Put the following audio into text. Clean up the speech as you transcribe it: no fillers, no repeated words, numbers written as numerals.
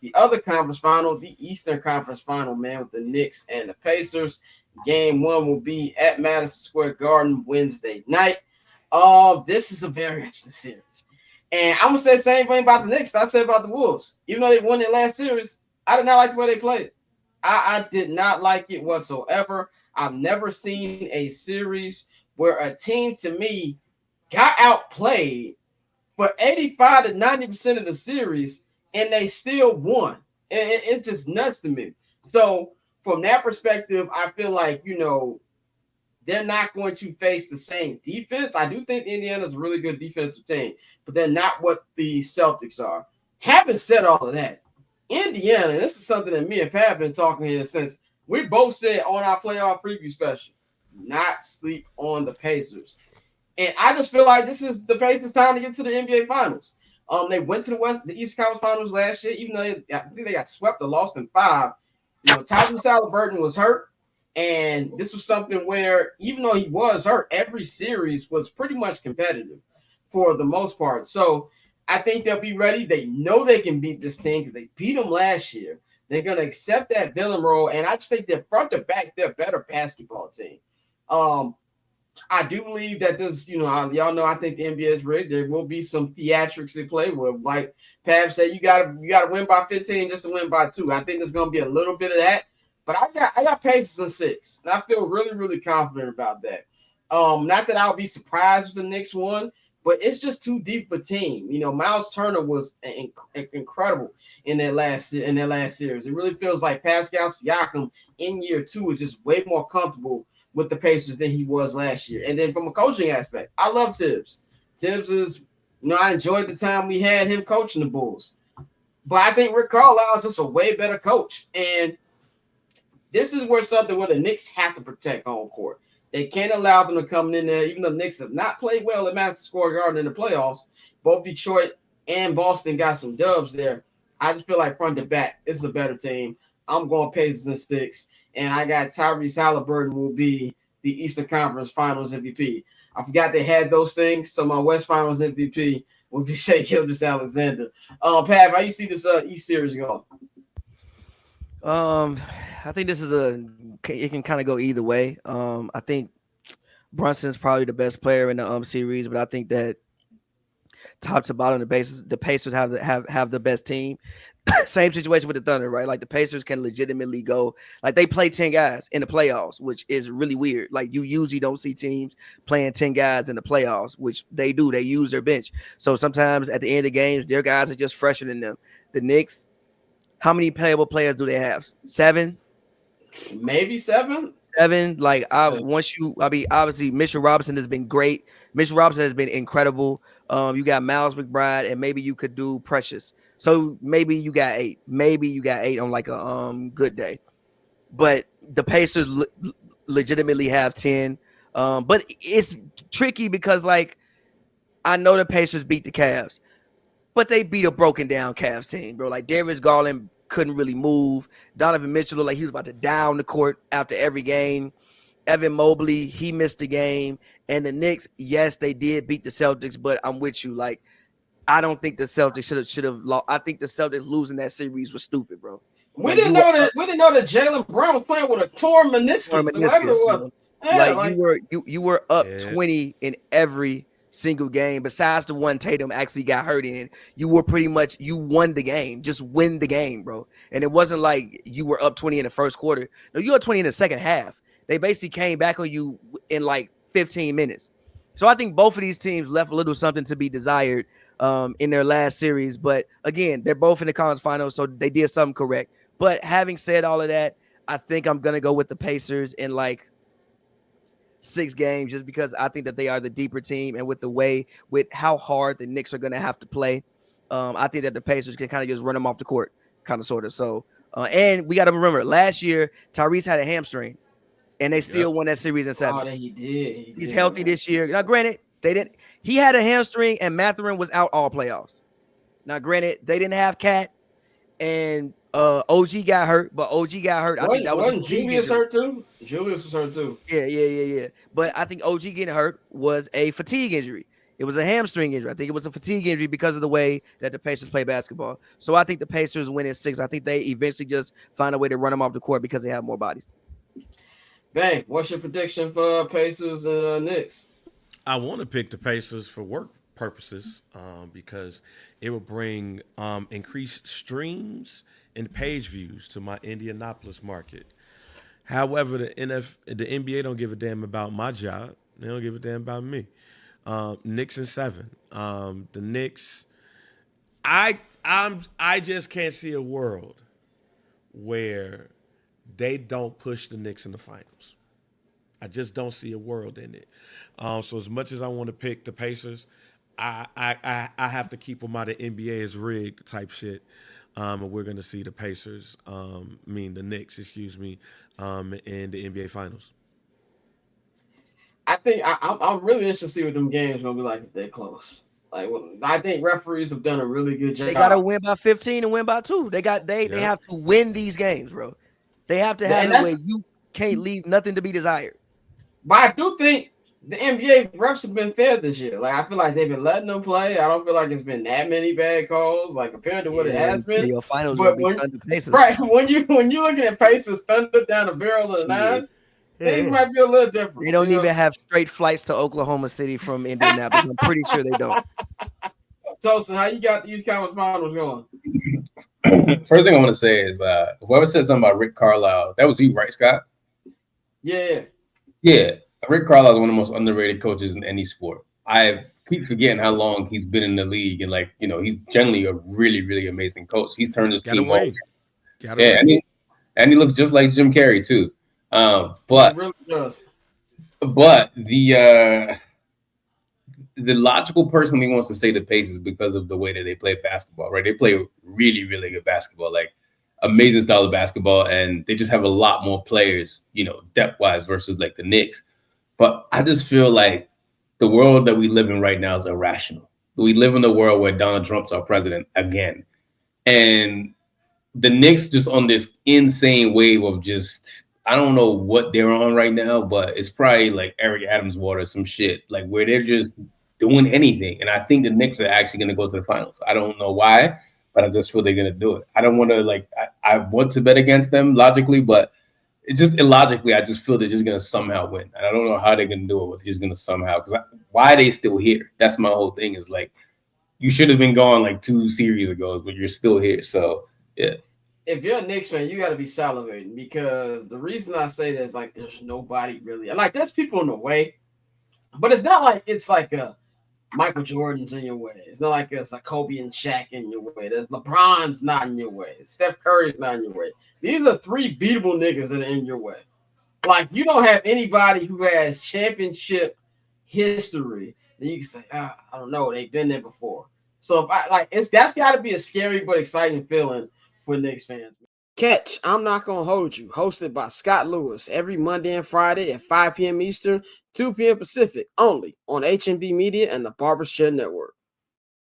the other conference final, the Eastern Conference final, man, with the Knicks and the Pacers. Game one will be at Madison Square Garden Wednesday night. This is a very interesting series. And I'm gonna say the same thing about the Knicks I said about the Wolves. Even though they won their last series, I did not like the way they played. I did not like it whatsoever. I've never seen a series where a team to me got outplayed for 85 to 90% of the series and they still won. And it's just nuts to me. So from that perspective, I feel like, they're not going to face the same defense. I do think Indiana's a really good defensive team, but they're not what the Celtics are. Having said all of that, Indiana, this is something that me and Pat have been talking here since we both said on our playoff preview special, not sleep on the Pacers. And I just feel like this is the Pacers' time to get to the NBA Finals. They went to the East Conference Finals last year, even though I think they got swept or lost in 5. Tyrese Halliburton was hurt. And this was something where, even though he was hurt, every series was pretty much competitive for the most part. So I think they'll be ready. They know they can beat this team because they beat them last year. They're going to accept that villain role. And I just think they're front to back, they're a better basketball team. I do believe that this, y'all know, I think the NBA is rigged. There will be some theatrics at play with, like Pav said, you gotta win by 15 just to win by 2. I think there's going to be a little bit of that. But I got Pacers in 6. And I feel really, really confident about that. Not that I would be surprised if the Knicks won, but it's just too deep of a team. Miles Turner was incredible in that last series. It really feels like Pascal Siakam in year 2 is just way more comfortable with the Pacers than he was last year. And then from a coaching aspect, I love Tibbs. Tibbs is, I enjoyed the time we had him coaching the Bulls. But I think Rick Carlisle is just a way better coach. And this is where the Knicks have to protect home court. They can't allow them to come in there, even though the Knicks have not played well at Madison Square Garden in the playoffs. Both Detroit and Boston got some dubs there. I just feel like front to back, this is a better team. I'm going Pacers in 6, and I got Tyrese Halliburton will be the Eastern Conference Finals MVP. I forgot they had those things, so my West Finals MVP will be Shai Gilgeous-Alexander. Pat, how you see this East series going? I think this is it can kind of go either way. I think Brunson's probably the best player in the series, but I think that top to bottom, the Pacers have the best team. Same situation with the Thunder, right? Like the Pacers can legitimately go, like they play 10 guys in the playoffs, which is really weird. Like you usually don't see teams playing 10 guys in the playoffs, which they do. They use their bench. So sometimes at the end of games, their guys are just fresher than them. The Knicks, how many playable players do they have? 7? Maybe 7. Like obviously Mitchell Robinson has been great. Mitchell Robinson has been incredible. You got Miles McBride, and maybe you could do Precious. So maybe you got 8. Maybe you got 8 on like a good day. But the Pacers legitimately have 10. But it's tricky because like I know the Pacers beat the Cavs, but they beat a broken down Cavs team, bro. Like Darius Garland couldn't really move. Donovan Mitchell looked like he was about to die on the court after every game. Evan Mobley, he missed the game. And the Knicks, yes, they did beat the Celtics, but I'm with you. Like, I don't think the Celtics should have lost. I think the Celtics losing that series was stupid, bro. We didn't know that Jaylen Brown was playing with a torn meniscus. Whatever it was. Yeah, you were up 20 in every single game. Besides the one Tatum actually got hurt in, you were pretty much you won the game. Just win the game, bro. And it wasn't like you were up 20 in the first quarter. No, you were up 20 in the second half. They basically came back on you in like 15 minutes. So I think both of these teams left a little something to be desired in their last series. But again, they're both in the conference finals, so they did something correct. But having said all of that, I think I'm gonna go with the Pacers in like 6 games, just because I think that they are the deeper team, and with how hard the Knicks are gonna have to play, I think that the Pacers can kind of just run them off the court, kind of sort of. So, and we got to remember, last year Tyrese had a hamstring, and they still won that series in 7. Oh, he did. He's healthy this year. Now, granted, they didn't. He had a hamstring, and Mathurin was out all playoffs. Now, granted, they didn't have Cat, and OG got hurt, but OG got hurt. I think that was Julius hurt too. Julius was hurt too. Yeah. But I think OG getting hurt was a fatigue injury. It was a hamstring injury. I think it was a fatigue injury because of the way that the Pacers play basketball. So I think the Pacers win in 6. I think they eventually just find a way to run them off the court because they have more bodies. Bang, what's your prediction for Pacers and Knicks? I want to pick the Pacers for work purposes because it will bring increased streams and page views to my Indianapolis market. However, the NBA don't give a damn about my job. They don't give a damn about me. Knicks in 7. The Knicks, I just can't see a world where they don't push the Knicks in the finals. I just don't see a world in it. So as much as I want to pick the Pacers, I have to keep them out of NBA is rigged type shit. And we're going to see the Pacers, the Knicks, excuse me, in the NBA Finals. I think I'm really interested to see what them games gonna be like if they're close. Like I think referees have done a really good They got to job, win by 15 and win by 2. They Yep. have to win these games, bro. They have to have and it where that's. you can't leave nothing to be desired. But I do think the NBA refs have been fair this year. Like I feel like they've been letting them play. I don't feel like it's been that many bad calls, like compared to what it Yeah, has been. your finals gonna But be when Thunder Pacers. right when you looking at Pacers thunder down the barrel of the Shit. nine, things might be a little different. They don't even have straight flights to Oklahoma City from Indianapolis. I'm pretty sure they don't. Tosin, how you got the East Conference Finals going? First thing I want to say is whoever said something about Rick Carlisle, that was you, right, Scott? Yeah. Yeah. Rick Carlisle is one of the most underrated coaches in any sport. I keep forgetting how long he's been in the league, and he's generally a really, really amazing coach. He's turned his team over. Yeah, and he looks just like Jim Carrey too. But it really does. But the logical person he wants to say the Pacers because of the way that they play basketball, right? They play really, really good basketball, like amazing style of basketball, and they just have a lot more players, depth-wise versus like the Knicks. But I just feel like the world that we live in right now is irrational. We live in a world where Donald Trump's our president again. And the Knicks just on this insane wave of just, I don't know what they're on right now, but it's probably like Eric Adams water, some shit, like where they're just doing anything. And I think the Knicks are actually going to go to the finals. I don't know why, but I just feel they're going to do it. I don't want to I want to bet against them logically, but it's just illogically, I just feel they're just going to somehow win. And I don't know how they're going to do it, but they're just going to somehow, because why are they still here? That's my whole thing is like, you should have been gone like 2 series ago, but you're still here. So, yeah. If you're a Knicks fan, you got to be salivating because the reason I say that is like there's nobody really. Like there's people in the way, but it's not like it's like a Michael Jordan's in your way. It's not like it's a Kobe and Shaq in your way. There's LeBron's not in your way. Steph Curry's not in your way. These are 3 beatable niggas that are in your way. Like you don't have anybody who has championship history that you can say, I don't know, they've been there before. So if that's got to be a scary but exciting feeling for Knicks fans. Catch I'm Not Gonna Hold You, hosted by Scott Lewis, every Monday and Friday at 5 p.m. Eastern, 2 p.m. Pacific, only on HMB Media and the Barbershop Network.